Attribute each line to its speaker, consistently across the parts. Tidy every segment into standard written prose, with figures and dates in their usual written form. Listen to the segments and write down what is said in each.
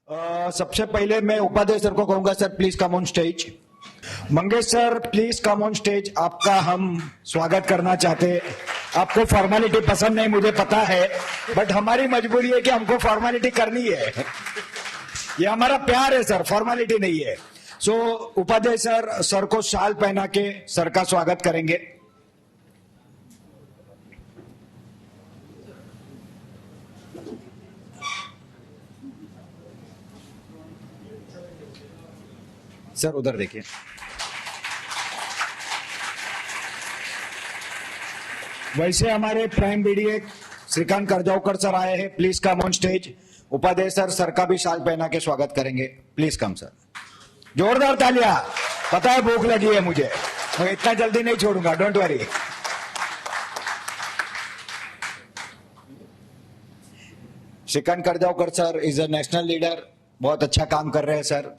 Speaker 1: सबसे पहले मैं उपाध्याय सर को कहूंगा, sir please come on stage. Mangesh sir please come on stage, आपका हम स्वागत करना चाहते हैं। आपको फॉर्मेलिटी पसंद नहीं मुझे पता है, बट हमारी मजबूरी है कि हमको फॉर्मेलिटी करनी है। ये हमारा प्यार है सर, फॉर्मेलिटी नहीं है। सो उपाध्याय सर को शाल पहना के सर का स्वागत करेंगे। सर उधर देखिए। वैसे हमारे prime BDA Shrikant Karjavkar sir आए हैं, please come on stage. Upadhyay sir का भी शाल पहना के स्वागत करेंगे, प्लीज कम सर। जोरदार तालियां। पता है भूख लगी है मुझे, मैं इतना जल्दी नहीं छोड़ूंगा, don't worry. Shrikant Karjavkar sir is a national leader, बहुत अच्छा काम कर रहे हैं सर।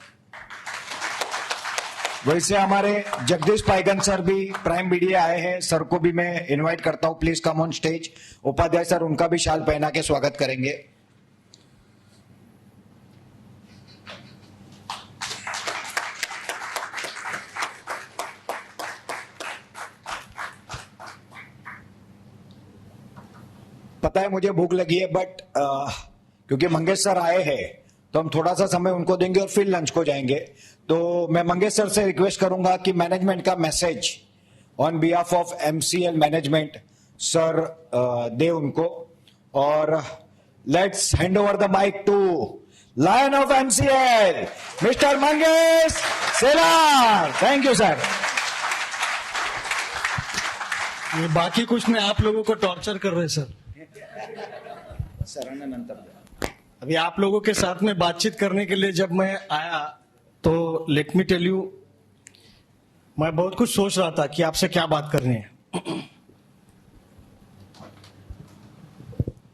Speaker 1: वैसे हमारे जगदीश पाइगन सर भी प्राइम बीडीए आए हैं, सर को भी मैं इनवाइट करता हूं, please come on stage. Upadhyay sir उनका भी शाल पहना के स्वागत करेंगे। पता है मुझे भूख लगी है, बट क्योंकि मंगेश सर आए हैं तो हम थोड़ा सा समय उनको देंगे और फिर लंच को जाएंगे। तो मैं मंगेश सर से रिक्वेस्ट करूंगा कि मैनेजमेंट का message on behalf of MCL management sir दे उनको। और let's hand over the mike to lion of MCL mister Mangesh Selar. Thank you sir.
Speaker 2: ये बाकी कुछ नहीं, आप लोगों को टॉर्चर कर रहे सर। अभी आप लोगों के साथ में बातचीत करने के लिए जब मैं आया तो लेट मी टेल यू, मैं बहुत कुछ सोच रहा था कि आपसे क्या बात करनी है।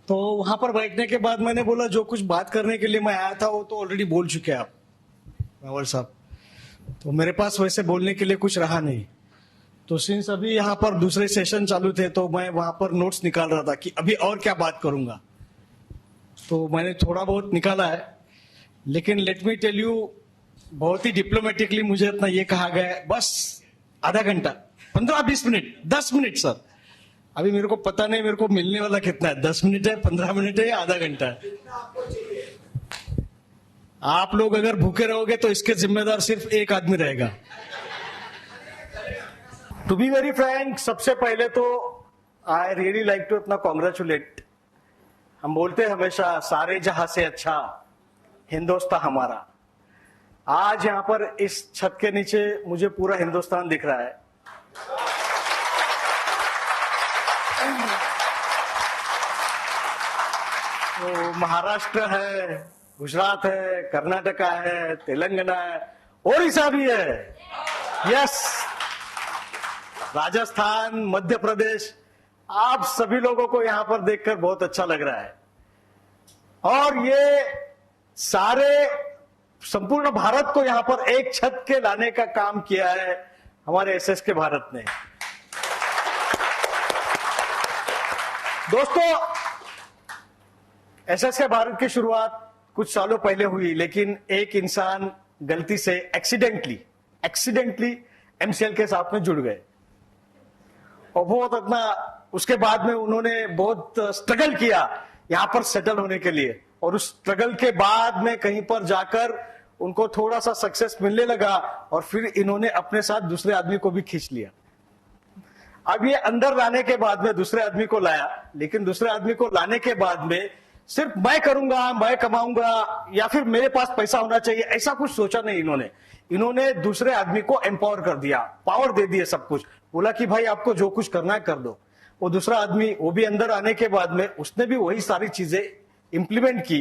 Speaker 2: तो वहां पर बैठने के बाद मैंने बोला जो कुछ बात करने के लिए मैं आया था वो तो ऑलरेडी बोल चुके हैं आप रावल साहब, तो मेरे पास वैसे बोलने के लिए कुछ रहा नहीं। तो सिंस अभी यहाँ पर दूसरे सेशन चालू थे तो मैं वहां पर नोट्स निकाल रहा था कि अभी और क्या बात करूंगा, तो मैंने थोड़ा बहुत निकाला है। लेकिन लेट मी टेल यू, बहुत ही डिप्लोमेटिकली मुझे इतना ये कहा गया है बस आधा घंटा, 15-20 मिनट, 10 मिनट सर। अभी मेरे को पता नहीं मेरे को मिलने वाला कितना है, 10 मिनट है, 15 मिनट है या आधा घंटा है। आप लोग अगर भूखे रहोगे तो इसके जिम्मेदार सिर्फ एक आदमी रहेगा। टू बी वेरी फ्रैंक, सबसे पहले तो आई रियली लाइक टू अपना कॉन्ग्रेचुलेट। हम बोलते हैं हमेशा सारे जहां से अच्छा हिंदुस्तान हमारा। आज यहां पर इस छत के नीचे मुझे पूरा हिंदुस्तान दिख रहा है। तो महाराष्ट्र है, गुजरात है, कर्नाटका है, तेलंगाना है, ओडिशा भी है, यस, राजस्थान, मध्य प्रदेश। आप सभी लोगों को यहां पर देखकर बहुत अच्छा लग रहा है। और ये सारे संपूर्ण भारत को यहां पर एक छत के लाने का काम किया है हमारे एसएस के भारत ने। दोस्तों, एसएस के भारत की शुरुआत कुछ सालों पहले हुई, लेकिन एक इंसान गलती से एक्सीडेंटली एमसीएल के साथ में जुड़ गए और बहुत अपना उसके बाद में उन्होंने बहुत स्ट्रगल किया यहां पर सेटल होने के लिए। और उस स्ट्रगल के बाद में कहीं पर जाकर उनको थोड़ा सा सक्सेस मिलने लगा और फिर इन्होंने अपने साथ दूसरे आदमी को भी खींच लिया। अब ये अंदर लाने के बाद में दूसरे आदमी को लाया, लेकिन दूसरे आदमी को लाने के बाद में सिर्फ मैं करूंगा, मैं कमाऊंगा या फिर मेरे पास पैसा होना चाहिए, ऐसा कुछ सोचा नहीं इन्होंने दूसरे आदमी को एम्पावर कर दिया, पावर दे दिया, सब कुछ बोला कि भाई आपको जो कुछ करना है कर दो। वो दूसरा आदमी वो भी अंदर आने के बाद में उसने भी वही सारी चीजें इंप्लीमेंट की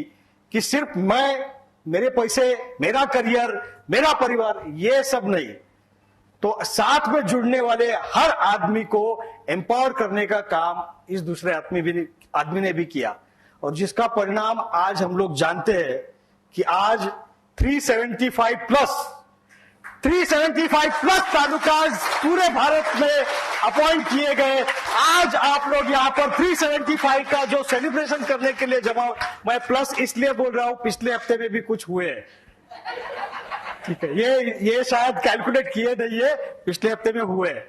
Speaker 2: कि सिर्फ मैं, मेरे पैसे, मेरा करियर, मेरा परिवार, ये सब नहीं। तो साथ में जुड़ने वाले हर आदमी को एम्पावर करने का काम इस दूसरे आदमी ने भी किया, और जिसका परिणाम आज हम लोग जानते हैं कि आज 375 प्लस तालुकाज पूरे भारत में अपॉइंट किए गए। आज आप लोग यहाँ पर 375 का जो सेलिब्रेशन करने के लिए जमा, मैं प्लस इसलिए बोल रहा हूं पिछले हफ्ते में भी कुछ हुए हैं, ठीक है, ये शायद कैलकुलेट किए नहीं है, पिछले हफ्ते में हुए हैं।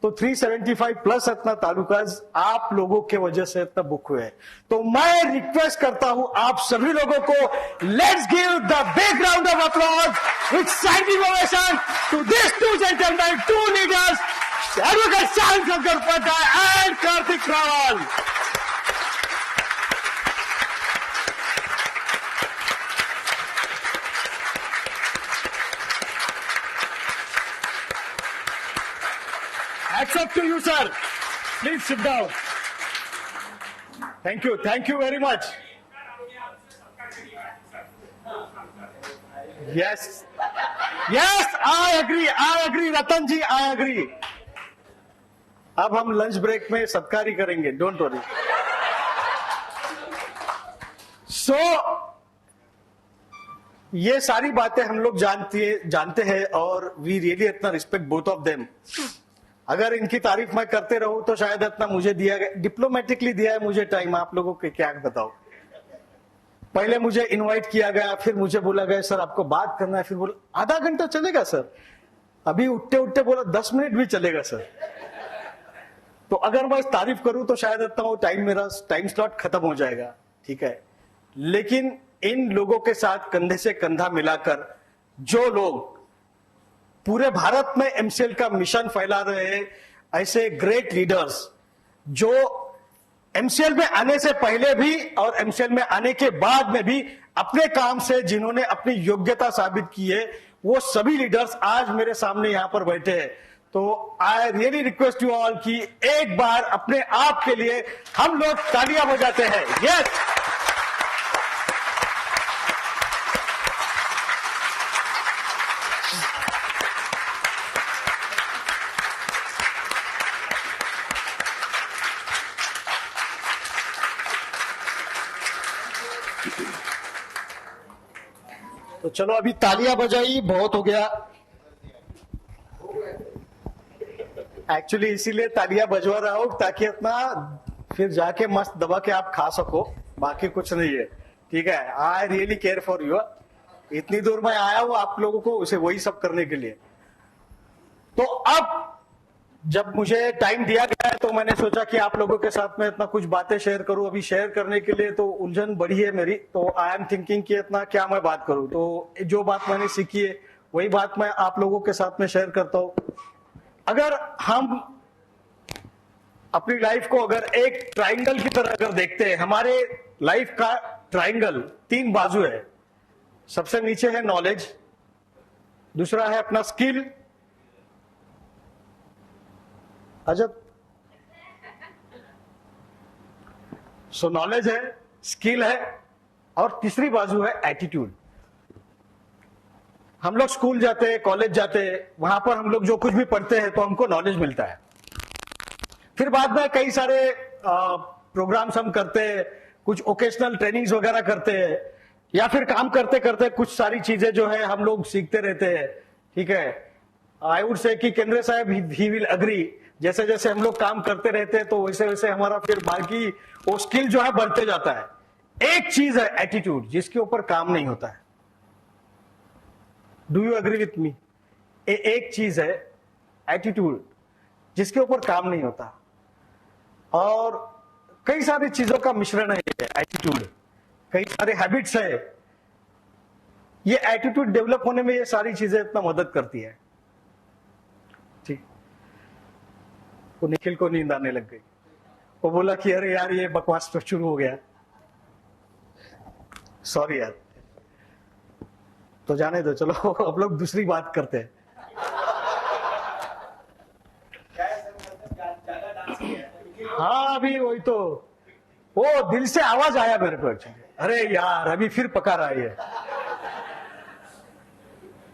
Speaker 2: तो 375 प्लस इतना तालुकाज आप लोगों के वजह से इतना बुक हुए। तो मैं रिक्वेस्ट करता हूं आप सभी लोगों को, let's give the big round of applause with standing ovation to this two gentleman, two leaders, advocate Shyam Shankar Upadhyay and Kartik Rawal. Hats off to you, sir. Please sit down. Thank you very much. Yes, I agree, Ratan ji, I agree. अब हम lunch break में सत्कार ही करेंगे, don't worry. सो ये सारी बातें हम लोग जानते हैं और वी रियली इतना रिस्पेक्ट बोथ ऑफ देम। अगर इनकी तारीफ मैं करते रहूं तो शायद इतना मुझे दिया गया, डिप्लोमेटिकली दिया है मुझे टाइम, आप लोगों को क्या बताओ। पहले मुझे इनवाइट किया गया, फिर मुझे बोला गया सर आपको बात करना है, फिर बोला आधा घंटा चलेगा सर, अभी उठते उठते बोला 10 मिनट भी चलेगा सर। तो अगर मैं तारीफ करूं तो शायद इतना वो मेरा टाइम स्लॉट खत्म हो जाएगा, ठीक है। लेकिन इन लोगों के साथ कंधे से कंधा मिलाकर जो लोग पूरे भारत में एमसीएल का मिशन फैला रहे हैं, ऐसे ग्रेट लीडर्स जो एमसीएल में आने से पहले भी और एमसीएल में आने के बाद में भी अपने काम से जिन्होंने अपनी योग्यता साबित की है, वो सभी लीडर्स आज मेरे सामने यहां पर बैठे हैं। तो I really request you all कि एक बार अपने आप के लिए हम लोग तालियां बजाते हैं। यस, तो चलो अभी तालियां बजाई, बहुत हो गया। एक्चुअली इसीलिए तालियां बजवा रहा हूं ताकि अपना फिर जाके मस्त दबा के आप खा सको, बाकी कुछ नहीं है, ठीक है। I really care for you. इतनी दूर मैं आया हूं आप लोगों को उसे वही सब करने के लिए। तो अब जब मुझे टाइम दिया गया है तो मैंने सोचा कि आप लोगों के साथ में इतना कुछ बातें शेयर करूं। अभी शेयर करने के लिए तो उलझन बड़ी है मेरी, तो आई एम थिंकिंग कि इतना क्या मैं बात करूं। तो जो बात मैंने सीखी है वही बात मैं आप लोगों के साथ में शेयर करता हूं। अगर हम अपनी लाइफ को अगर एक ट्राइंगल की तरह अगर देखते हैं, हमारे लाइफ का ट्राइंगल 3 बाजू है। सबसे नीचे है नॉलेज, दूसरा है अपना स्किल, अजब, सो नॉलेज है, स्किल है, और तीसरी बाजू है एटीट्यूड। हम लोग स्कूल जाते हैं, कॉलेज जाते हैं, वहां पर हम लोग जो कुछ भी पढ़ते हैं तो हमको नॉलेज मिलता है। फिर बाद में कई सारे प्रोग्राम्स हम करते हैं, कुछ ओकेशनल ट्रेनिंग्स वगैरह करते हैं, या फिर काम करते करते कुछ सारी चीजें जो है हम लोग सीखते रहते हैं, ठीक है। आई वुड से कि केंद्र साहब ही विल अग्री, जैसे जैसे हम लोग काम करते रहते हैं तो वैसे वैसे हमारा फिर बाकी वो स्किल जो है बढ़ते जाता है। एक चीज है एटीट्यूड, जिसके ऊपर काम नहीं होता है। Do you agree with me? एक चीज है एटीट्यूड, जिसके ऊपर काम नहीं होता। और कई सारी चीजों का मिश्रण है एटीट्यूड, कई सारे हैबिट्स है। ये एटीट्यूड डेवलप होने में ये सारी चीजें इतना मदद करती है, ठीक। वो निखिल को नींद आने लग गई, वो बोला कि अरे यार ये बकवास तो शुरू हो गया, सॉरी यार। तो जाने दो, चलो अब लोग दूसरी बात करते हैं। हाँ अभी वही तो, वो दिल से आवाज आया मेरे को, अरे यार अभी फिर पका रहा है।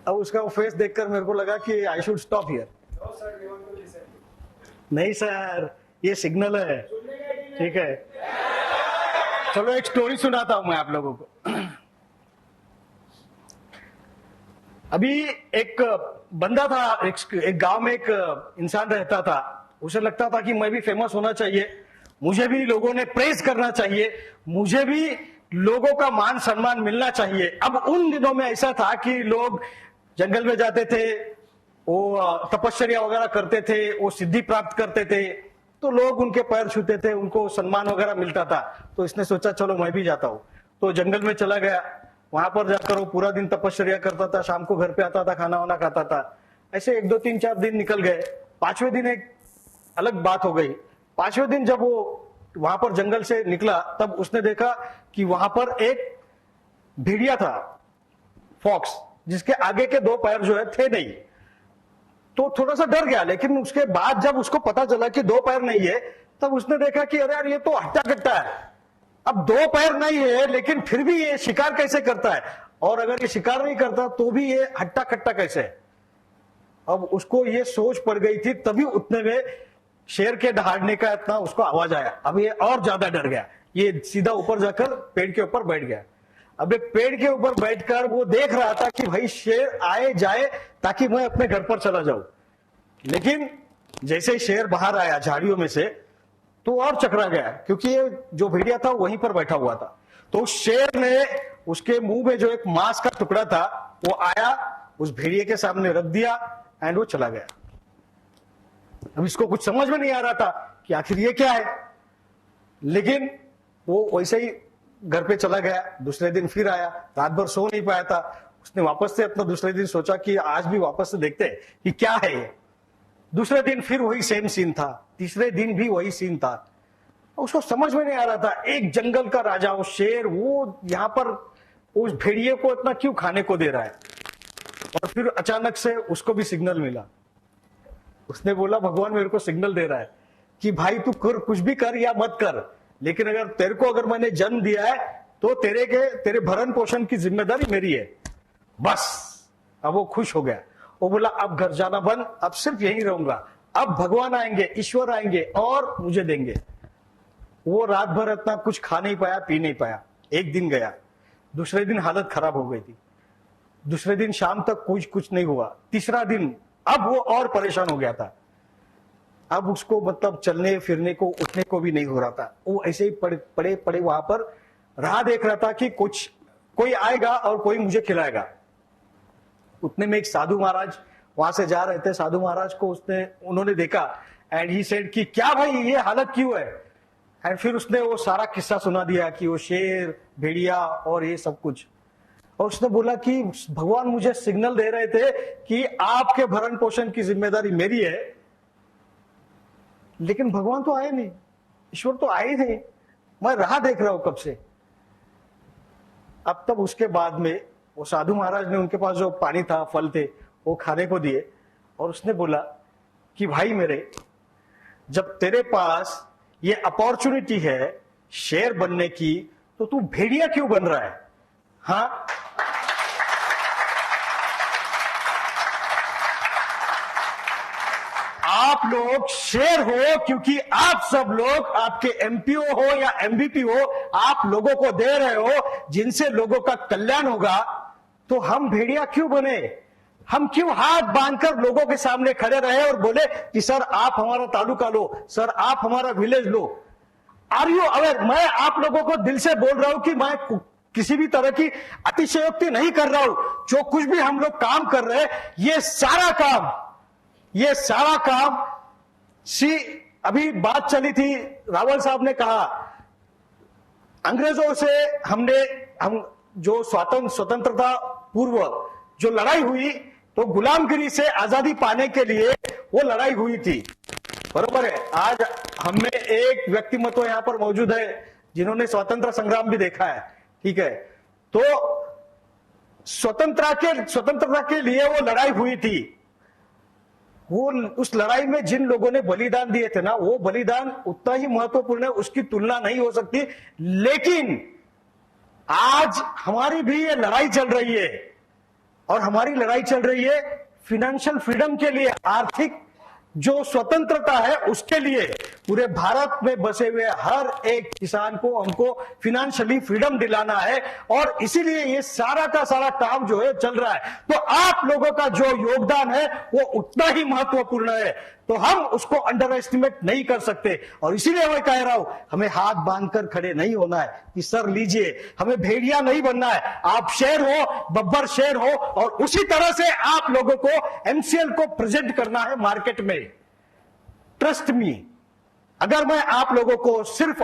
Speaker 2: अब उसका वो फेस देखकर मेरे को लगा कि आई शुड स्टॉप हियर। नहीं सर, ये सिग्नल है, ठीक है। चलो एक स्टोरी सुनाता हूं मैं आप लोगों को। अभी एक बंदा था, एक गांव में एक इंसान रहता था। उसे लगता था कि मैं भी फेमस होना चाहिए, मुझे भी लोगों ने प्रेज करना चाहिए, मुझे भी लोगों का मान सम्मान मिलना चाहिए। अब उन दिनों में ऐसा था कि लोग जंगल में जाते थे, वो तपस्या वगैरह करते थे, वो सिद्धि प्राप्त करते थे, तो लोग उनके पैर छूते थे, उनको सम्मान वगैरह मिलता था। तो इसने सोचा चलो मैं भी जाता हूं, तो जंगल में चला गया। वहां पर जाकर वो पूरा दिन तपस्या करता था, शाम को घर पे आता था, खाना वाना खाता था। ऐसे 1 2 3 4 दिन निकल गए। 5वें दिन एक अलग बात हो गई। 5वें दिन जब वो वहां पर जंगल से निकला, तब उसने देखा कि वहां पर एक भेड़िया था, फॉक्स, जिसके आगे के 2 पैर जो है थे नहीं। तो थोड़ा सा डर गया, लेकिन उसके बाद जब उसको पता चला कि 2 पैर नहीं है, तब उसने देखा कि अरे यार ये तो हट्टा कट्टा है। अब 2 पैर नहीं है, लेकिन फिर भी ये शिकार कैसे करता है, और अगर ये शिकार नहीं करता तो भी ये हट्टा कट्टा कैसे है। अब उसको ये सोच पड़ गई थी, तभी उतने में शेर के दहाड़ने का इतना उसको आवाज आया। अब ये और ज्यादा डर गया, ये सीधा ऊपर जाकर पेड़ के ऊपर बैठ गया। अब एक पेड़ के ऊपर बैठकर वो देख रहा था कि भाई शेर आए जाए ताकि मैं अपने घर पर चला जाऊं। लेकिन जैसे ही शेर बाहर आया झाड़ियों में से, तो और चकरा गया, क्योंकि ये जो भेड़िया था वहीं पर बैठा हुआ था। तो शेर ने उसके मुंह में जो एक मांस का टुकड़ा था वो आया, उस भेड़िए के सामने रख दिया एंड वो चला गया। अब इसको कुछ समझ में नहीं आ रहा था कि आखिर ये क्या है, लेकिन वो वैसे ही घर पे चला गया। दूसरे दिन फिर आया, रात भर सो नहीं पाया था। उसने वापस से अपना दूसरे दिन सोचा कि आज भी वापस से देखते हैं कि क्या है ये। दूसरे दिन फिर वही सेम सीन था, तीसरे दिन भी वही सीन था। उसको समझ में नहीं आ रहा था, एक जंगल का राजा, वो शेर, वो यहां पर उस भेड़िए को इतना क्यों खाने को दे रहा है। और फिर अचानक से उसको भी सिग्नल मिला। उसने बोला भगवान मेरे को सिग्नल दे रहा है कि भाई तू कर, कुछ भी कर या मत कर, लेकिन अगर मैंने जन्म दिया है तो तेरे भरण पोषण की जिम्मेदारी मेरी है, बस। अब वो खुश हो गया। वो बोला अब घर जाना बंद, अब सिर्फ यहीं रहूंगा, अब भगवान आएंगे, ईश्वर आएंगे और मुझे देंगे। वो रात भर इतना कुछ खा नहीं पाया, पी नहीं पाया। एक दिन गया, दूसरे दिन हालत खराब हो गई थी, दूसरे दिन शाम तक कुछ नहीं हुआ, तीसरा दिन अब वो और परेशान हो गया था। अब उसको मतलब चलने फिरने को, उठने को भी नहीं हो रहा था। वो ऐसे ही पड़े वहां पर राह देख रहा था कि कोई आएगा और कोई मुझे खिलाएगा। उतने में एक साधु महाराज वहां से जा रहे थे। साधु महाराज को उन्होंने देखा एंड ही सेड कि क्या भाई ये हालत क्यों है। एंड फिर उसने वो सारा किस्सा सुना दिया कि वो शेर, भेड़िया और ये सब कुछ। और उसने बोला कि भगवान मुझे सिग्नल दे रहे थे कि आपके भरण पोषण की जिम्मेदारी मेरी है, लेकिन भगवान तो आए नहीं, ईश्वर तो आए नहीं, मैं राह देख रहा हूं कब से। अब तब उसके बाद में वो साधु महाराज ने उनके पास जो पानी था, फल थे, वो खाने को दिए। और उसने बोला कि भाई मेरे, जब तेरे पास ये अपॉर्चुनिटी है शेर बनने की, तो तू भेड़िया क्यों बन रहा है। हाँ, आप लोग शेर हो क्योंकि आप सब लोग, आपके एमपीओ हो या एमवीपी हो, आप लोगों को दे रहे हो जिनसे लोगों का कल्याण होगा। तो हम भेड़िया क्यों बने, हम क्यों हाथ बांधकर लोगों के सामने खड़े रहे और बोले कि सर आप हमारा तालुका लो, सर आप हमारा विलेज लो। आर यू अवेयर, मैं आप लोगों को दिल से बोल रहा हूं कि मैं किसी भी तरह की अतिशयोक्ति नहीं कर रहा हूं। जो कुछ भी हम लोग काम कर रहे हैं, ये सारा काम अभी बात चली थी, रावल साहब ने कहा अंग्रेजों से हम जो स्वतंत्रता पूर्व जो लड़ाई हुई, तो गुलामगिरी से आजादी पाने के लिए वो लड़ाई हुई थी, बरोबर है। आज हम में एक व्यक्तिमत्व यहां पर मौजूद है जिन्होंने स्वतंत्र संग्राम भी देखा है, ठीक है। तो स्वतंत्रता के लिए वो लड़ाई हुई थी। वो उस लड़ाई में जिन लोगों ने बलिदान दिए थे ना, वो बलिदान उतना ही महत्वपूर्ण है, उसकी तुलना नहीं हो सकती। लेकिन आज हमारी भी ये लड़ाई चल रही है, और हमारी लड़ाई चल रही है फिनेंशियल फ्रीडम के लिए, आर्थिक जो स्वतंत्रता है उसके लिए। पूरे भारत में बसे हुए हर एक किसान को हमको फिनेंशियली फ्रीडम दिलाना है, और इसीलिए ये सारा का सारा काम जो है चल रहा है। तो आप लोगों का जो योगदान है वो उतना ही महत्वपूर्ण है। तो हम उसको अंडर एस्टिमेट नहीं कर सकते। और इसीलिए मैं कह रहा हूं, हमें हाथ बांधकर खड़े नहीं होना है कि सर लीजिए, हमें भेड़िया नहीं बनना है। आप शेर हो, बब्बर शेर हो, और उसी तरह से आप लोगों को एमसीएल को प्रेजेंट करना है मार्केट में। ट्रस्ट मी, अगर मैं आप लोगों को सिर्फ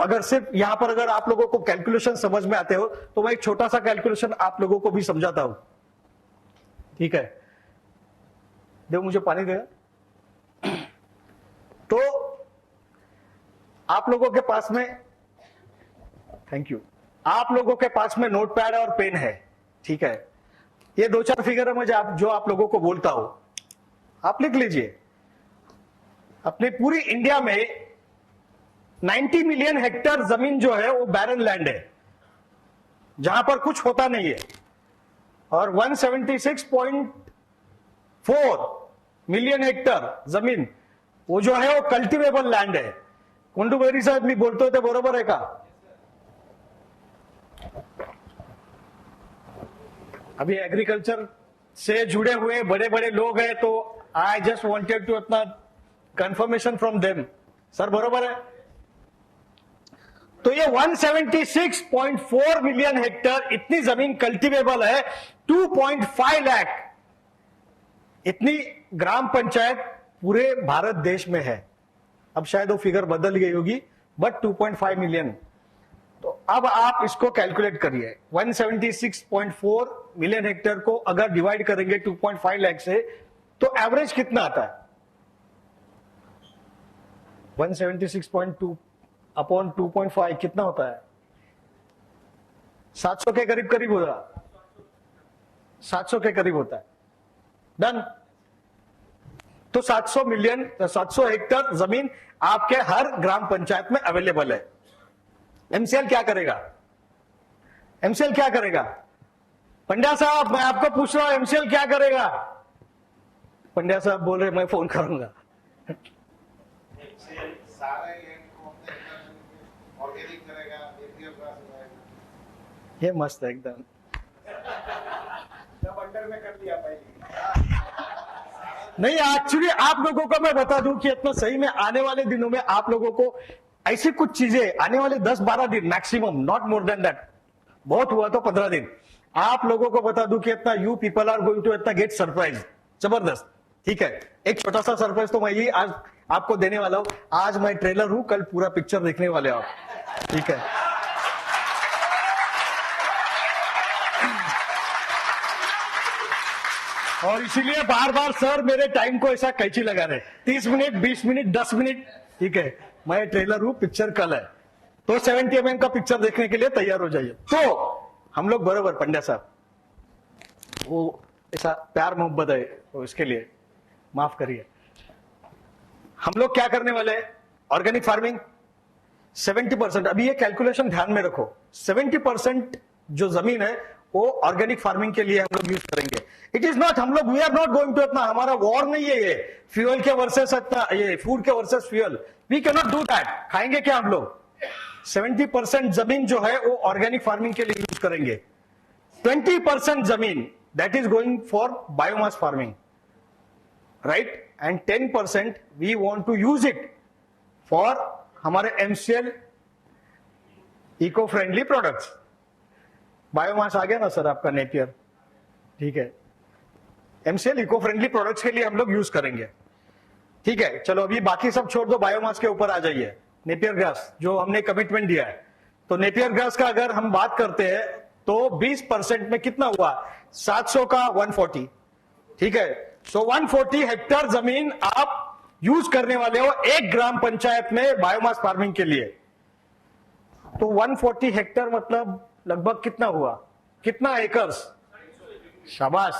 Speaker 2: यहां पर अगर आप लोगों को कैलकुलेशन समझ में आते हो तो मैं एक छोटा सा कैलकुलेशन आप लोगों को भी समझाता हूं, ठीक है? देव मुझे पानी देगा। तो आप लोगों के पास में, थैंक यू, आप लोगों के पास में नोटपैड और पेन है, ठीक है? ये 2-4 फिगर है मुझे जो आप लोगों को बोलता हूं, आप लिख लीजिए। अपने पूरी इंडिया में 90 मिलियन हेक्टेयर जमीन जो है वो बैरन लैंड है, जहां पर कुछ होता नहीं है। और 176.4 मिलियन हेक्टर जमीन वो जो है वो कल्टिवेबल लैंड है। कोंडू बैरी साहब मी बोलते होते बरोबर आहे का? अभी एग्रीकल्चर से जुड़े हुए बड़े बड़े लोग हैं, तो आई जस्ट वांटेड टू अपना कंफर्मेशन फ्रॉम देम। सर बरोबर है? तो ये 176.4 मिलियन हेक्टर इतनी जमीन कल्टिवेबल है। 2.5 लाख इतनी ग्राम पंचायत पूरे भारत देश में है। अब शायद वो फिगर बदल गई होगी, बट 2.5 मिलियन। तो अब आप इसको कैलकुलेट करिए। 176.4 मिलियन हेक्टर को अगर डिवाइड करेंगे 2.5 लाख से, तो एवरेज कितना आता है? 176.2 अपॉन 2.5 कितना होता है? 700 के करीब करीब होगा, 700 के करीब होता है। डन। तो 700 हेक्टर जमीन आपके हर ग्राम पंचायत में अवेलेबल है। एमसीएल क्या करेगा? एमसीएल क्या करेगा? पंड्या साहब मैं आपको पूछ रहा हूं, एमसीएल क्या करेगा? पंड्या साहब बोल रहे मैं फोन करूंगा। ये मस्त है एकदम। में कर लिया नहीं, एक्चुअली आप लोगों को मैं बता दूं कि इतना सही में आने वाले दिनों में आप लोगों को ऐसी कुछ चीजें, आने वाले 10-12 दिन maximum, not more than that, बहुत हुआ तो 15 दिन, आप लोगों को बता दूं कि इतना you people are going to इतना गेट सरप्राइज, जबरदस्त। ठीक है, एक छोटा सा सरप्राइज तो मैं ये आज आपको देने वाला हूं। आज मैं ट्रेलर हूं, कल पूरा पिक्चर देखने वाले आप, ठीक है? और इसीलिए बार बार सर मेरे टाइम को ऐसा कैची लगा रहे, 30 मिनट, 20 मिनट, 10 मिनट, ठीक है? मैं ट्रेलर हूं, पिक्चर कल है, तो 70 mm का पिक्चर देखने के लिए तैयार हो जाइए। तो हम लोग बराबर, पंड्या साहब वो ऐसा प्यार मोहब्बत है तो इसके लिए माफ करिए। हम लोग क्या करने वाले हैं? Organic farming 70%। अभी ये कैलकुलेशन ध्यान में रखो, 70% जो जमीन है वो ऑर्गेनिक फार्मिंग के लिए हम लोग यूज करेंगे। इट इज नॉट, हम लोग we are not going to इतना, हमारा वॉर नहीं है ये फ्यूल के वर्सेस इतना, ये फूड के versus fuel, we can not do that. खाएंगे क्या हम लोग? 70% जमीन जो है वो ऑर्गेनिक फार्मिंग के लिए यूज करेंगे। 20% जमीन that is going for biomass farming, right? And 10% we want to use it for हमारे MCL eco friendly products. Biomass आ गया ना सर आपका, नेपियर, ठीक है? एमसीएल इको फ्रेंडली प्रोडक्ट्स के लिए हम लोग यूज करेंगे, ठीक है? चलो अभी बाकी सब छोड़ दो, बायोमास के ऊपर आ जाइए। नेपियर ग्रास जो हमने कमिटमेंट दिया है, तो नेपियर ग्रास का अगर हम बात करते हैं तो 20% में कितना हुआ? 700 का 140, ठीक है? सो 140 हेक्टेयर जमीन आप यूज करने वाले हो एक ग्राम पंचायत में बायोमास फार्मिंग के लिए। तो 140 हेक्टेयर मतलब लगभग कितना हुआ? कितना एकर्स? शाबाश,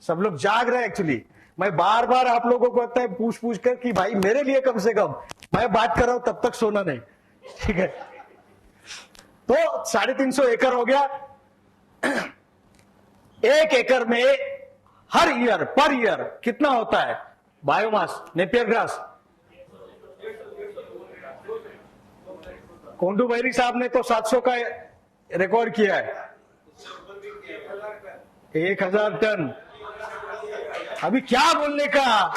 Speaker 2: सब लोग जाग रहे हैं। एक्चुअली मैं बार बार आप लोगों को कहता है पूछ कर कि भाई मेरे लिए कम से कम, मैं बात कर रहा हूं तब तक सोना नहीं, ठीक है? तो 350 एकड़ हो गया। एक एकड़ में हर ईयर, पर ईयर कितना होता है बायोमास नेपियर ग्रास? कोंडू बैरी साहब ने तो 700 का रिकॉर्ड किया है, 1000 टन। अभी क्या बोलने का?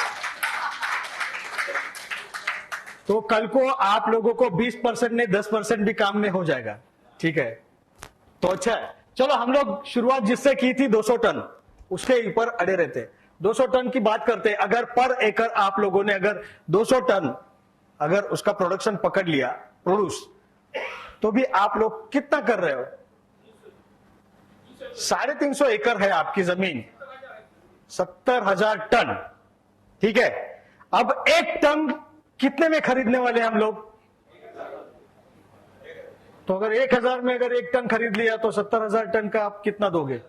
Speaker 2: तो कल को आप लोगों को 20% नहीं 10% भी काम में हो जाएगा, ठीक है। तो अच्छा है, चलो हम लोग शुरुआत जिससे की थी 200 टन, उसके ऊपर अड़े रहते। 200 टन की बात करते, अगर पर एकड़ आप लोगों ने अगर 200 टन अगर उसका प्रोडक्शन पकड़ लिया, प्रोड्यूस, तो भी आप लोग कितना कर रहे हो? 350 एकड़ है आपकी जमीन, 70,000 टन, ठीक है। अब एक टन कितने में खरीदने वाले हम लोग? तो अगर 1,000 में अगर एक टन खरीद लिया तो 70,000 टन का आप कितना दोगे?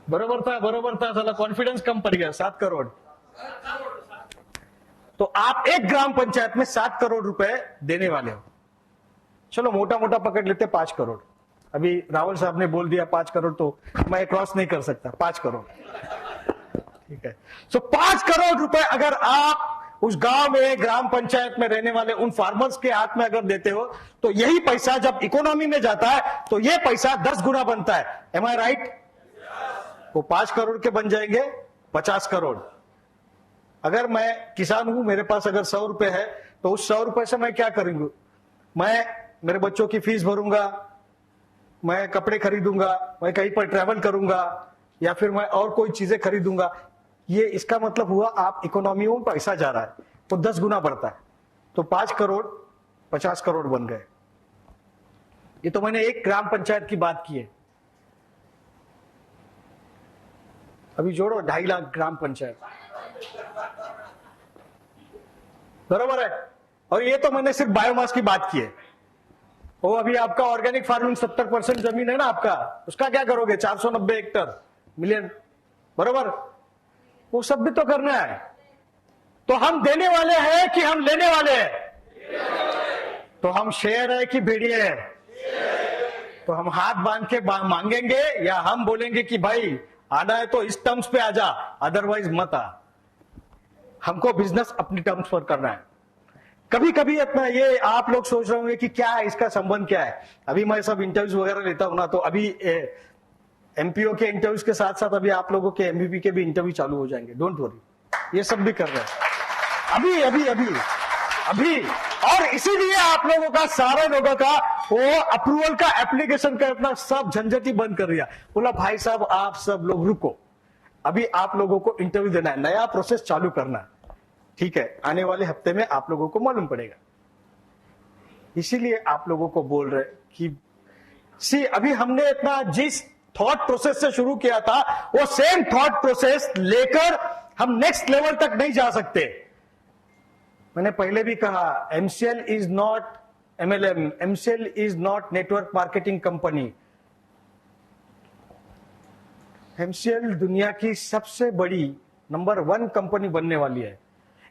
Speaker 2: बरोबर था साला, कॉन्फिडेंस कम पड़ गया। 7 करोड़। तो आप एक ग्राम पंचायत में 7 करोड़ रुपए देने वाले हो। चलो मोटा मोटा पकड़ लेते 5 करोड़। अभी रावल साहब ने बोल दिया 5 करोड़, तो मैं क्रॉस नहीं कर सकता। 5 करोड़, ठीक है। सो 5 करोड़ रुपए अगर आप उस गांव में ग्राम पंचायत में रहने वाले उन फार्मर्स के हाथ में अगर देते हो, तो यही पैसा जब इकोनॉमी में जाता है तो यह पैसा 10 गुना बनता है। Am I right? वो 5 करोड़ के बन जाएंगे 50 करोड़। अगर मैं किसान हूं, मेरे पास अगर 100 रुपए है, तो उस 100 रुपए से मैं क्या करूंगा? मैं मेरे बच्चों की फीस भरूंगा, मैं कपड़े खरीदूंगा, मैं कहीं पर ट्रैवल करूंगा, या फिर मैं और कोई चीजें खरीदूंगा। ये इसका मतलब हुआ आप इकोनॉमी में पैसा जा रहा है, वो 10 गुना बढ़ता है। तो 5 करोड़ 50 करोड़ बन गए। ये तो मैंने एक ग्राम पंचायत की बात की है। अभी जोड़ो 2.5 लाख ग्राम पंचायत, बरोबर है। और ये तो मैंने सिर्फ बायोमास की बात की है। वो अभी आपका ऑर्गेनिक फार्मिंग 70% जमीन है ना आपका, उसका क्या करोगे? 490 हेक्टर मिलियन, बरोबर। वो सब भी तो करना है। तो हम देने वाले हैं कि हम लेने वाले हैं? तो हम शेयर है कि भेड़िए है? तो हम हाथ बांध के मांगेंगे, या हम बोलेंगे कि भाई आना है तो इस टर्म्स पे आजा, अदरवाइज मत आ। हमको बिजनेस अपनी टर्म्स पर करना है। कभी कभी इतना ये आप लोग सोच रहे होंगे कि क्या है इसका संबंध, क्या है। अभी मैं सब इंटरव्यूज वगैरह लेता हूं ना, तो अभी एमपीओ के इंटरव्यूज के साथ साथ अभी आप लोगों के एमबीपी के भी इंटरव्यू चालू हो जाएंगे। डोंट वरी, ये सब भी कर रहे हैं अभी अभी अभी अभी। और इसीलिए आप लोगों का, सारे लोगों का वो अप्रूवल का एप्लीकेशन का इतना सब झंझट ही बंद कर दिया। बोला भाई साहब आप सब लोग रुको, अभी आप लोगों को इंटरव्यू देना है, नया प्रोसेस चालू करना है, ठीक है। आने वाले हफ्ते में आप लोगों को मालूम पड़ेगा। इसीलिए आप लोगों को बोल रहे कि अभी हमने इतना जिस थॉट प्रोसेस से शुरू किया था, वो सेम थॉट प्रोसेस लेकर हम नेक्स्ट लेवल तक नहीं जा सकते। मैंने पहले भी कहा, MCL is not MLM, MCL is not network marketing company. MCL दुनिया की सबसे बड़ी नंबर 1 कंपनी बनने वाली है।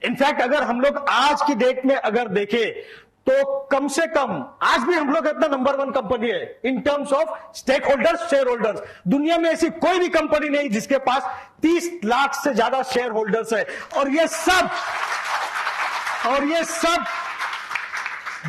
Speaker 2: इनफैक्ट अगर हम लोग आज की डेट में अगर देखें, तो कम से कम आज भी हम लोग इतना नंबर 1 कंपनी है in terms of stakeholders, shareholders. दुनिया में ऐसी कोई भी कंपनी नहीं जिसके पास 30 लाख से ज्यादा शेयर होल्डर्स है। और ये सब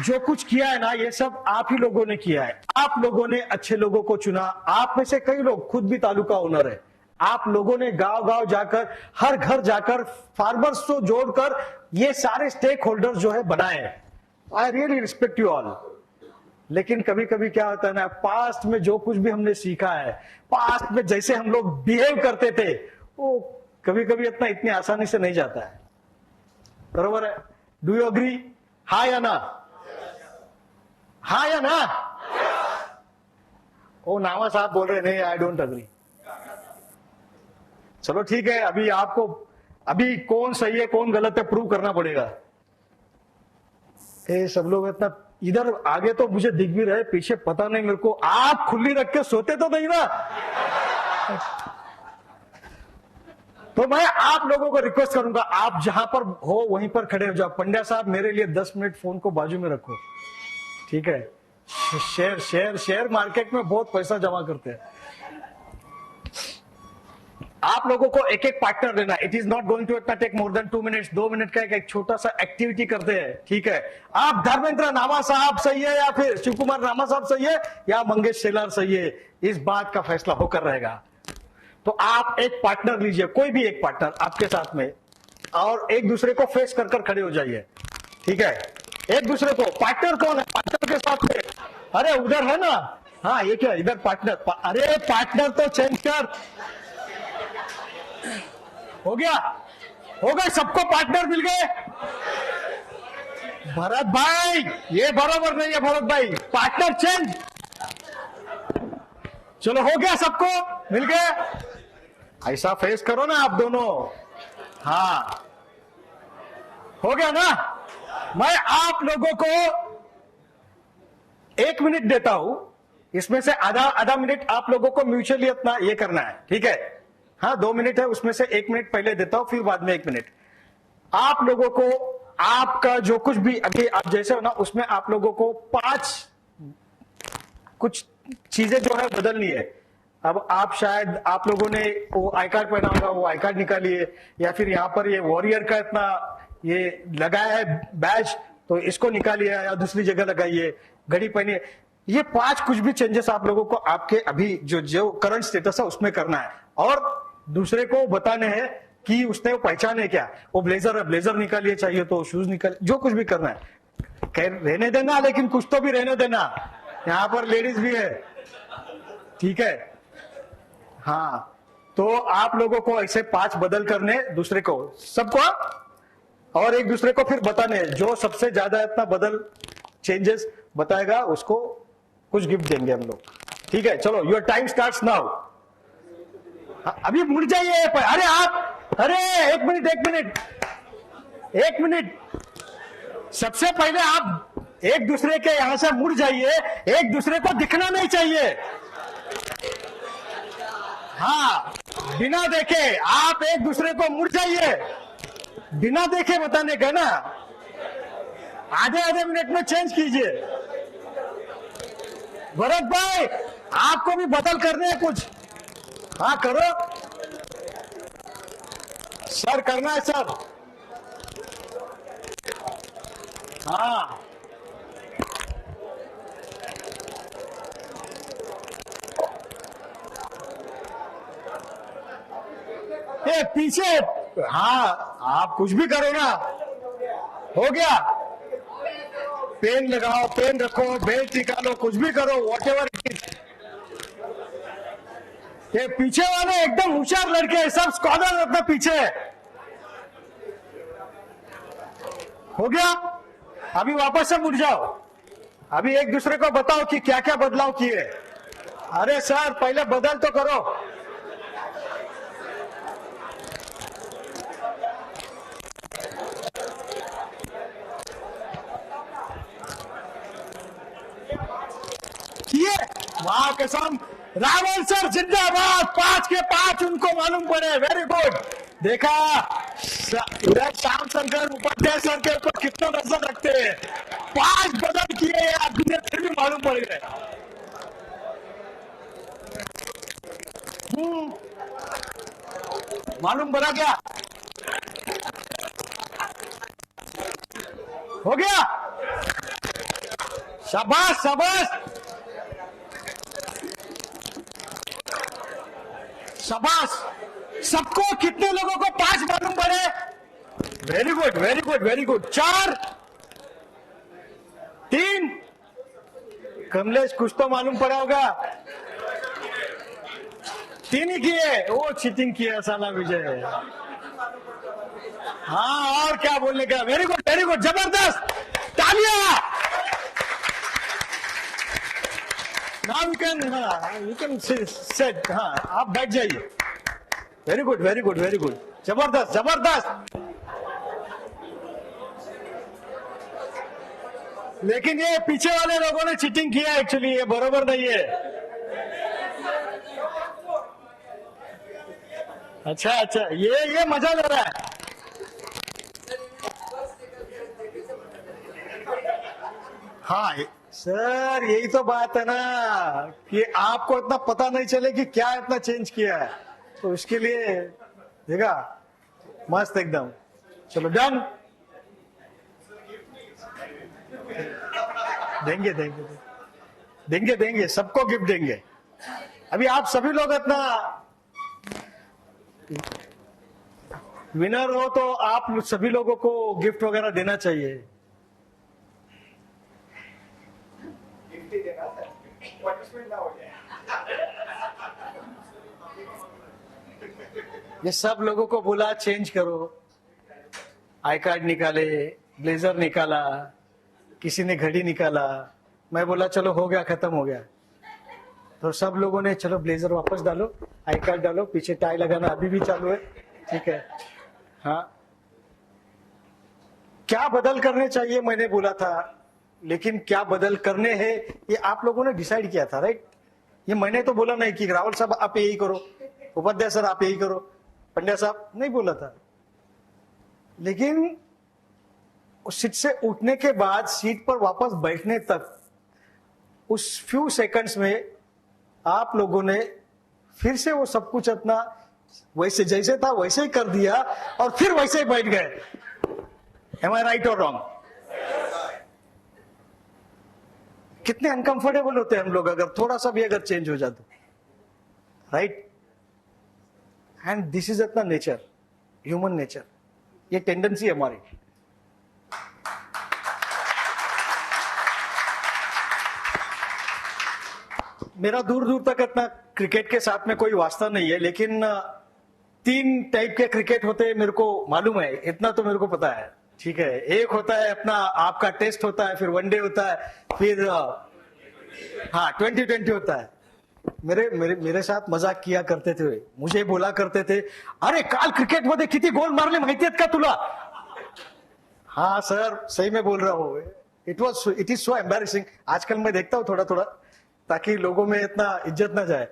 Speaker 2: जो कुछ किया है ना, ये सब आप ही लोगों ने किया है। आप लोगों ने अच्छे लोगों को चुना। आप में से कई लोग खुद भी तालुका ओनर है। आप लोगों ने गांव गांव जाकर, हर घर जाकर फार्मर्स को जोड़कर ये सारे स्टेक होल्डर्स जो है बनाए हैं। I really respect you all. लेकिन कभी कभी क्या होता है ना, पास्ट में जो कुछ भी हमने सीखा है, पास्ट में जैसे हम लोग बिहेव करते थे, वो कभी कभी इतनी आसानी से नहीं जाता है। बरोबर है? Do you agree? हाँ या ना? हाँ या ना? ओ नामा साहब बोल रहे नहीं, आई डोंट अग्री। चलो ठीक है, अभी आपको अभी कौन सही है कौन गलत है प्रूव करना पड़ेगा। सब लोग इतना इधर आगे तो मुझे दिख भी रहे, पीछे पता नहीं मेरे को। आप खुली रख के सोते तो नहीं ना? तो मैं आप लोगों को रिक्वेस्ट करूंगा, आप जहां पर हो वहीं पर खड़े हो जाओ। पंड्या साहब मेरे लिए 10 मिनट फोन को बाजू में रखो, ठीक है। शेयर मार्केट में बहुत पैसा जमा करते हैं। आप लोगों को एक एक पार्टनर लेना। It is not going to take more than 2 minutes. 2 minute का एक छोटा सा एक्टिविटी करते हैं, ठीक है। आप धर्मेंद्र नामा साहब सही है, या फिर शिव कुमार नामा साहब सही है, या मंगेश शेलार सही है, इस बात का फैसला होकर रहेगा। तो आप एक पार्टनर लीजिए, कोई भी एक पार्टनर आपके साथ में। और एक दूसरे को फेस कर कर खड़े हो जाइए, ठीक है। एक दूसरे को, पार्टनर कौन है, पार्टनर के साथ में, अरे उधर है ना, हाँ ये क्या इधर पार्टनर, अरे पार्टनर तो चेंज कर, हो गया, हो गए, सबको पार्टनर मिल गए। भरत भाई ये बराबर नहीं है, भरत भाई पार्टनर चेंज, चलो हो गया, सबको मिल गए। ऐसा फेस करो ना आप दोनों, हाँ हो गया ना। मैं आप लोगों को 1 मिनट देता हूं, इसमें से आधा मिनट आप लोगों को म्यूचुअली अपना ये करना है, ठीक है। हाँ 2 मिनट है, उसमें से 1 मिनट पहले देता हूं, फिर बाद में 1 मिनट। आप लोगों को आपका जो कुछ भी अभी आप जैसे हो ना, उसमें आप लोगों को 5 कुछ चीजें जो है बदलनी है। अब आप शायद आप लोगों ने वो आई कार्ड पहना होगा, वो आई कार्ड निकालिए, या फिर यहाँ पर ये वॉरियर का इतना ये लगाया है बैच, तो इसको निकालिए या दूसरी जगह लगाइए, घड़ी पहनिए। ये 5 कुछ भी चेंजेस आप लोगों को आपके अभी जो करंट स्टेटस है उसमें करना है, और दूसरे को बताने हैं कि उसने वो पहचाने क्या, वो ब्लेजर है, ब्लेजर निकालिए, चाहिए तो शूज निकालिए, जो कुछ भी करना है रहने देना, लेकिन कुछ तो भी रहने देना, यहाँ पर लेडीज भी है, ठीक है। हाँ तो आप लोगों को ऐसे 5 बदल करने दूसरे को, सबको, और एक दूसरे को फिर बताने, जो सबसे ज्यादा इतना बदल चेंजेस बताएगा उसको कुछ गिफ्ट देंगे हम लोग, ठीक है। चलो योर टाइम स्टार्ट्स नाउ। अभी मुड़ जाइए, अरे आप, अरे 1 मिनट 1 मिनट, सबसे पहले आप एक दूसरे के यहां से मुड़ जाइए, एक दूसरे को दिखना नहीं चाहिए, हाँ बिना देखे आप एक दूसरे को मुड़ जाइए, बिना देखे बताने का ना, आधे मिनट में चेंज कीजिए। भरत भाई आपको भी बदल करने हैं कुछ, हाँ करो सर, करना है सर, हाँ ये पीछे, हाँ आप कुछ भी करो ना, हो गया, पेन लगाओ, पेन रखो, बेल्ट निकालो, कुछ भी करो, वॉट एवर इट इज। ये पीछे वाले एकदम होशियार लड़के हैं, सब स्कॉलर अपने पीछे, हो गया। अभी वापस से मुड़ जाओ, अभी एक दूसरे को बताओ कि क्या क्या बदलाव किए। अरे सर पहले बदल तो करो, किए, वाह कसम, रावल सर जिंदाबाद, 5 के 5 उनको मालूम पड़े, वेरी गुड। देखा इधर श्याम शंकर उपाध्याय सर के ऊपर कितना नजर रखते हैं, 5 बदल किए आपने, फिर भी मालूम पड़ गए। मालूम पड़ा क्या, हो गया, शाबाश शाबाश शाबाश। सबको, कितने लोगों को 5 मालूम पड़े, very good very good very good. 4 3, Kamlesh कुछ तो मालूम पड़ा होगा, 3 ही किए, वो चीटिंग किया साला विजय, हाँ और क्या बोलने का, वेरी गुड जबरदस्त, तालियां। Now you can sit, हाँ आप बैठ जाइए, वेरी गुड, जबरदस्त। लेकिन ये पीछे वाले लोगों ने चीटिंग किया, एक्चुअली ये बरोबर नहीं है। अच्छा ये मजा ले रहा है, हाँ सर यही तो बात है ना, कि आपको इतना पता नहीं चले कि क्या इतना चेंज किया है, तो इसके लिए देखा, मस्त एकदम। चलो डन, देंगे सबको गिफ्ट देंगे। अभी आप सभी लोग इतना विनर हो तो आप सभी लोगों को गिफ्ट वगैरह देना चाहिए। ये सब लोगों को बोला चेंज करो, आई कार्ड निकाले, ब्लेजर निकाला, किसी ने घड़ी निकाला, मैं बोला चलो हो गया, खत्म हो गया। तो सब लोगों ने चलो ब्लेजर वापस डालो, आई कार्ड डालो, पीछे टाई लगाना अभी भी चालू है, ठीक है। हाँ, क्या बदल करने चाहिए मैंने बोला था, लेकिन क्या बदल करने हैं ये आप लोगों ने डिसाइड किया था, राइट। ये मैंने तो बोला नहीं कि रावल साहब आप यही करो, उपाध्याय सर आप यही करो, पंड्या साहब नहीं बोला था। लेकिन उस सीट से उठने के बाद सीट पर वापस बैठने तक उस फ्यू सेकंड्स में आप लोगों ने फिर से वो सब कुछ अपना वैसे जैसे था वैसे ही कर दिया और फिर वैसे ही बैठ गए। एम आई राइट और रॉन्ग? कितने अनकंफर्टेबल होते हैं हम लोग अगर थोड़ा सा भी अगर चेंज हो जाता, राइट। एंड दिस इज अपना नेचर, ह्यूमन नेचर, ये टेंडेंसी है हमारी। मेरा दूर दूर तक इतना क्रिकेट के साथ में कोई वास्ता नहीं है, लेकिन 3 टाइप के क्रिकेट होते हैं मेरे को मालूम है, इतना तो मेरे को पता है, ठीक है। एक होता है अपना आपका टेस्ट होता है, फिर वनडे होता है, फिर हाँ 2020 होता है। मेरे मेरे मेरे साथ मजाक किया करते थे, मुझे बोला करते थे, अरे काल क्रिकेट मध्ये किती गोल मारले माहिती आहेत का तुला? हाँ सर सही में बोल रहा हूँ, इट इज सो एम्बैरेसिंग। आजकल मैं देखता हूँ थोड़ा थोड़ा, ताकि लोगों में इतना इज्जत ना जाए।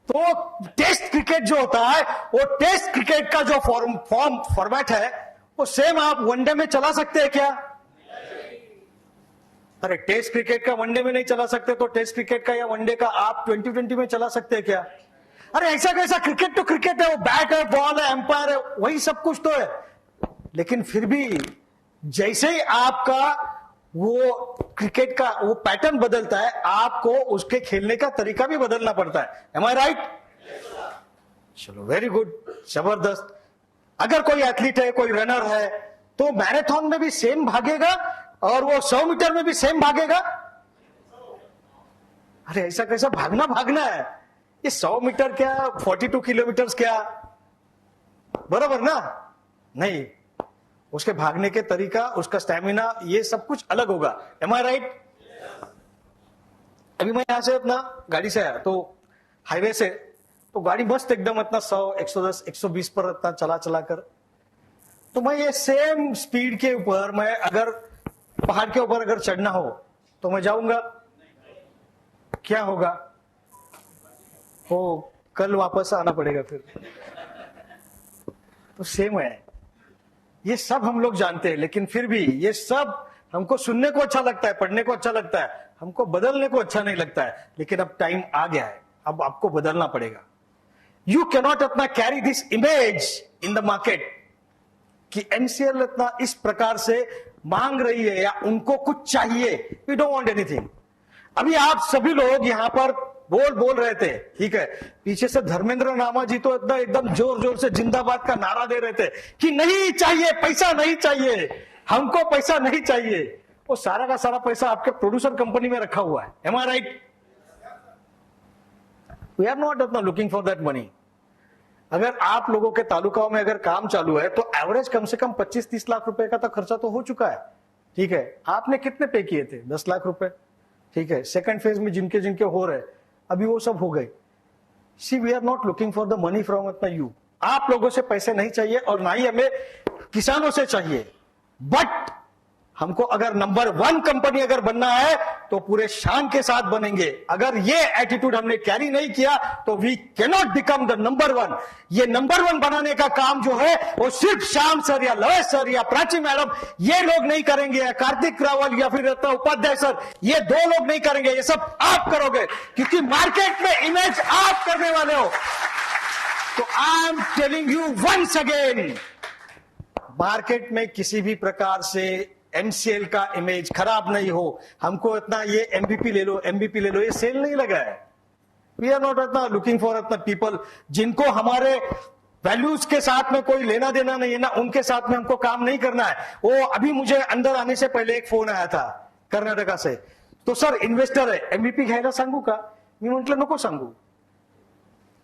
Speaker 2: तो टेस्ट क्रिकेट जो होता है, वो टेस्ट क्रिकेट का जो फॉर्मेट है वो सेम आप वनडे में चला सकते हैं क्या? अरे टेस्ट क्रिकेट का वनडे में नहीं चला सकते तो टेस्ट क्रिकेट का या वनडे का आप 2020 में चला सकते हैं क्या? अरे ऐसा कैसा, क्रिकेट तो क्रिकेट है, वो बैट है, बॉल है, एम्पायर है, वही सब कुछ तो है। लेकिन फिर भी जैसे ही आपका वो क्रिकेट का वो पैटर्न बदलता है, आपको उसके खेलने का तरीका भी बदलना पड़ता है। Am I right? चलो वेरी गुड, जबरदस्त। अगर कोई एथलीट है, कोई रनर है, तो मैराथन में भी सेम भागेगा और वो 100 मीटर में भी सेम भागेगा। अरे ऐसा कैसा भागना है, ये 100 मीटर क्या, 42 किलोमीटर क्या, बराबर ना? नहीं, उसके भागने के तरीका, उसका स्टैमिना, ये सब कुछ अलग होगा। M I right? अभी मैं यहां से अपना गाड़ी से आया तो हाईवे से, तो गाड़ी मस्त एकदम इतना 100, 110, 120 पर इतना चला कर, तो मैं ये सेम स्पीड के ऊपर मैं अगर पहाड़ के ऊपर अगर चढ़ना हो तो मैं जाऊंगा? क्या होगा? वो कल वापस आना पड़ेगा फिर। तो सेम है, ये सब हम लोग जानते हैं, लेकिन फिर भी ये सब हमको सुनने को अच्छा लगता है, पढ़ने को अच्छा लगता है, हमको बदलने को अच्छा नहीं लगता है। लेकिन अब टाइम आ गया है, अब आपको बदलना पड़ेगा। यू कैनॉट अपना carry this image in the market कि एनसीएल इतना इस प्रकार से मांग रही है या उनको कुछ चाहिए। We don't want anything. अभी आप सभी लोग यहां पर बोल रहे थे, ठीक है, पीछे से धर्मेंद्र नामा जी तो एकदम जोर जोर से जिंदाबाद का नारा दे रहे थे कि नहीं चाहिए, पैसा नहीं चाहिए, हमको पैसा नहीं चाहिए। वो सारा का सारा पैसा आपके प्रोड्यूसर कंपनी में रखा हुआ है। Am I right? We are not अपना लुकिंग फॉर दैट मनी। अगर आप लोगों के तालुकाओं में अगर काम चालू है तो एवरेज कम से कम 25-30 लाख रुपए का तो खर्चा तो हो चुका है, ठीक है। आपने कितने पे किए थे? 10 लाख रुपए, ठीक है। सेकंड फेज में जिनके जिनके हो रहे अभी वो सब हो गए। See we are not looking for the money from अपना यू। आप लोगों से पैसे नहीं चाहिए और ना ही हमें किसानों से चाहिए, बट हमको अगर नंबर 1 कंपनी अगर बनना है तो पूरे शान के साथ बनेंगे। अगर ये एटीट्यूड हमने कैरी नहीं किया तो we can not become the number 1। ये नंबर 1 बनाने का काम जो है वो सिर्फ श्याम सर या लवेश सर या प्राची मैडम ये लोग नहीं करेंगे, या कार्तिक रावल या फिर उपाध्याय सर, ये 2 लोग नहीं करेंगे, ये सब आप करोगे, क्योंकि मार्केट में इमेज आप करने वाले हो। तो I am telling you once again, market में किसी भी प्रकार से एमसीएल का इमेज खराब नहीं हो। हमको इतना ये एमबीपी ले लो, एमबीपी ले लो, ये सेल नहीं लगा है। वी आर नॉट इतना लुकिंग फॉर इतना पीपल जिनको हमारे वैल्यूज के साथ में कोई लेना देना नहीं है ना, उनके साथ में हमको काम नहीं करना है। वो अभी मुझे अंदर आने से पहले एक फोन आया था कर्नाटका से, तो सर इन्वेस्टर है, एमवीपी घ्यायला सांगू का? मी म्हंटल नको सांगू,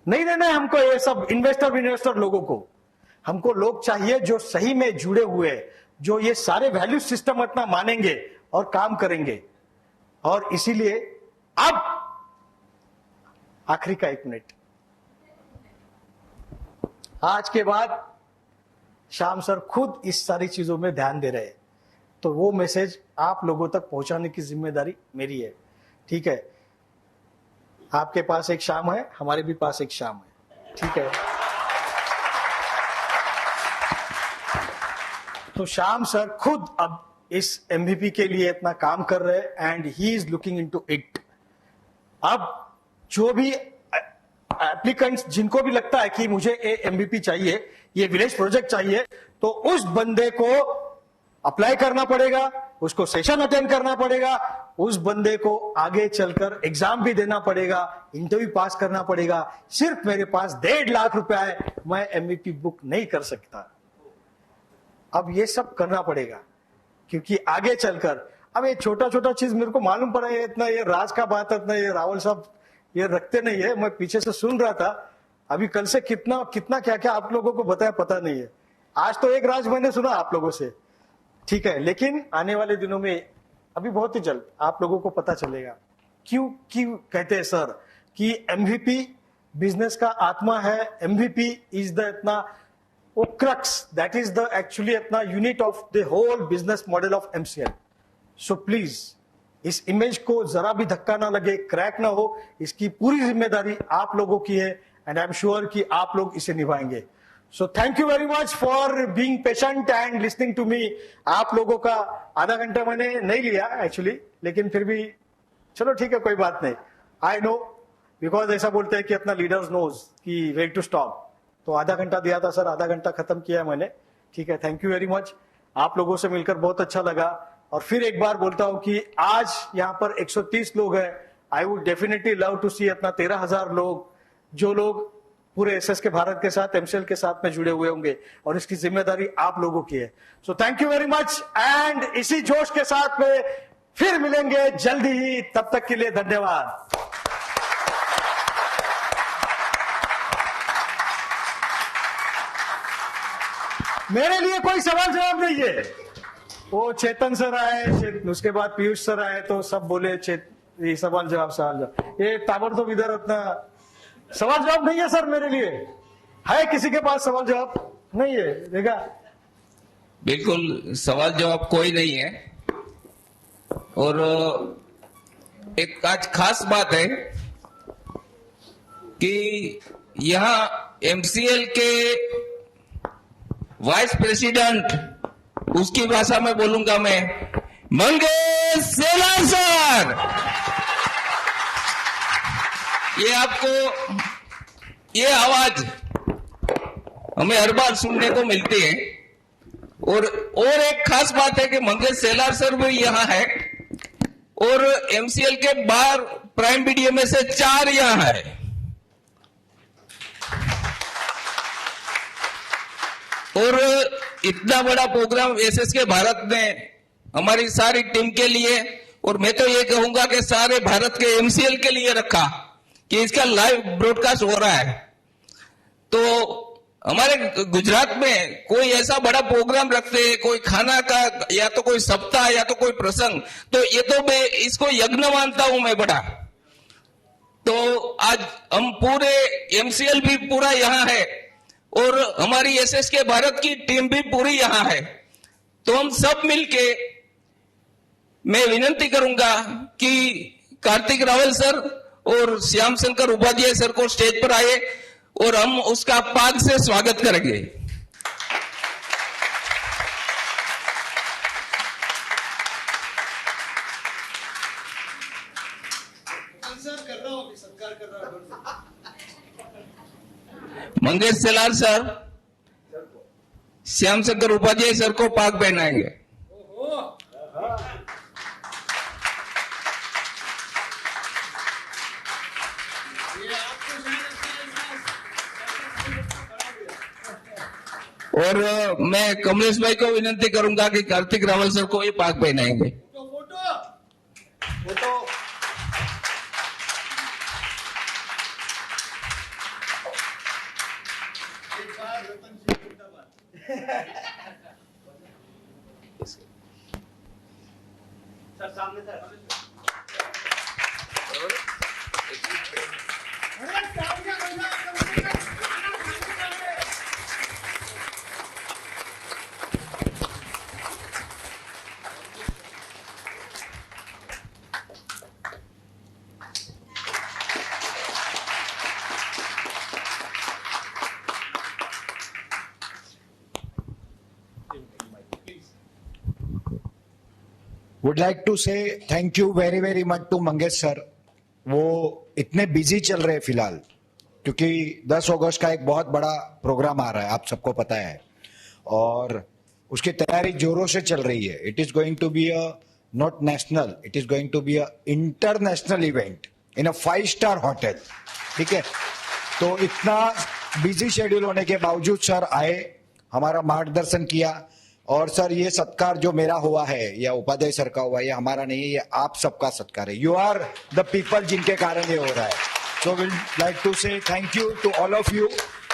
Speaker 2: नहीं देना है हमको ये सब इन्वेस्टर लोगों को। हमको लोग चाहिए जो सही में जुड़े हुए, जो ये सारे वैल्यू सिस्टम अपना मानेंगे और काम करेंगे। और इसीलिए अब आखिरी का 1 मिनट, आज के बाद श्याम सर खुद इस सारी चीजों में ध्यान दे रहे हैं, तो वो मैसेज आप लोगों तक पहुंचाने की जिम्मेदारी मेरी है। ठीक है, आपके पास एक श्याम है, हमारे भी पास एक श्याम है। ठीक है, तो श्याम सर खुद अब इस एमवीपी के लिए इतना काम कर रहे हैं and he is looking into it. अब जो भी एप्लीकेंट्स जिनको भी लगता है कि मुझे ये एमवीपी चाहिए, ये विलेज प्रोजेक्ट चाहिए, तो उस बंदे को अप्लाई करना पड़ेगा, उसको सेशन अटेंड करना पड़ेगा, उस बंदे को आगे चलकर एग्जाम भी देना पड़ेगा, इंटरव्यू पास करना पड़ेगा। सिर्फ मेरे पास 1.5 लाख रुपया है, मैं एमवीपी बुक नहीं कर सकता। अब ये सब करना पड़ेगा, क्योंकि आगे चलकर अब ये छोटा छोटा चीज मेरे को मालूम पड़ा है, इतना ये राज का बात है, इतना ये रावल साहब ये रखते नहीं है। मैं पीछे से सुन रहा था, अभी कल से कितना कितना क्या क्या आप लोगों को बताया पता नहीं है। आज तो एक राज मैंने सुना आप लोगों से, ठीक है, लेकिन आने वाले दिनों में अभी बहुत ही जल्द आप लोगों को पता चलेगा क्यों क्यों कहते हैं सर कि एमवीपी बिजनेस का आत्मा है। एमवीपी इज द इतना वो crux, that is the actually इतना unit of the whole business model of MCL. So please इस इमेज को जरा भी धक्का ना लगे, क्रैक ना हो, इसकी पूरी जिम्मेदारी आप लोगों की है एंड आई एम श्योर कि आप लोग इसे निभाएंगे। So thank you very much for being patient and listening to me. आप लोगों का आधा घंटा मैंने नहीं लिया एक्चुअली, लेकिन फिर भी चलो ठीक है, कोई बात नहीं। आई नो, बिकॉज ऐसा बोलते हैं कि अपना लीडर्स नोज कि वेयर टू स्टॉप, तो आधा घंटा दिया था सर, आधा घंटा खत्म किया मैंने। ठीक है, थैंक यू वेरी मच। आप लोगों से मिलकर बहुत अच्छा लगा। और फिर एक बार बोलता हूं कि आज यहाँ पर 130 लोग हैं। I would definitely love to see अपना 13,000 लोग, जो लोग पूरे एसएस के भारत के साथ, एमसीएल के साथ में जुड़े हुए होंगे, और इसकी जिम्मेदारी आप लोगों की है। सो thank you very much and इसी जोश के साथ में फिर मिलेंगे जल्दी ही, तब तक के लिए धन्यवाद। मेरे लिए कोई सवाल जवाब नहीं है। वो चेतन सर आए, उसके बाद पीयूष सर आए, तो सब बोले ये सवाल जवाब ये ताबड़तोड़ इधर अपना सवाल जवाब नहीं है सर मेरे लिए। है किसी के पास सवाल जवाब? नहीं है, देखा,
Speaker 3: बिल्कुल सवाल जवाब कोई नहीं है। और एक आज खास बात है कि यहाँ एमसीएल के वाइस प्रेसिडेंट, उसकी भाषा में बोलूंगा मैं, मंगेश सेलार सर। ये आपको ये आवाज हमें हर बार सुनने को मिलती है। और एक खास बात है कि मंगेश सेलार सर भी यहाँ है, और एमसीएल के बाहर प्राइम बीडीए में से 4 यहाँ है। और इतना बड़ा प्रोग्राम एसएस के भारत ने हमारी सारी टीम के लिए, और मैं तो ये कहूंगा कि सारे भारत के एमसीएल के लिए रखा कि इसका लाइव ब्रॉडकास्ट हो रहा है। तो हमारे गुजरात में कोई ऐसा बड़ा प्रोग्राम रखते हैं, कोई खाना का, या तो कोई सप्ताह, या तो कोई प्रसंग, तो ये तो मैं इसको यज्ञ मानता हूं मैं बड़ा। तो आज हम पूरे एमसीएल भी पूरा यहाँ है, और हमारी एसएस के भारत की टीम भी पूरी यहां है। तो हम सब मिलके, मैं विनती करूंगा कि कार्तिक रावल सर और श्याम शंकर उपाध्याय सर को स्टेज पर आए और हम उसका पाग से स्वागत करेंगे। मंगेश सेलार सर श्याम शंकर उपाध्याय सर को पाग पहनाएंगे। और मैं कमलेश भाई को विनंती करूंगा कि कार्तिक रावल सर को ये पाक पहनाएंगे।
Speaker 1: Would like to say thank you very very much to Mangesh sir. वो इतने बिजी चल रहे हैं फिलहाल, क्योंकि 10 अगस्त का एक बहुत बड़ा प्रोग्राम आ रहा है, आप सबको पता है, और उसकी तैयारी जोरों से चल रही है। It is going to be a not national, it is going to be a international event in a five star hotel. ठीक है, तो इतना बिजी शेड्यूल होने के बावजूद सर आए, हमारा मार्गदर्शन किया। और सर ये सत्कार जो मेरा हुआ है या उपाध्याय सर का हुआ है, ये हमारा नहीं है, ये आप सबका सत्कार है। यू आर द पीपल जिनके कारण ये हो रहा है। So will like to say thank you to all of you.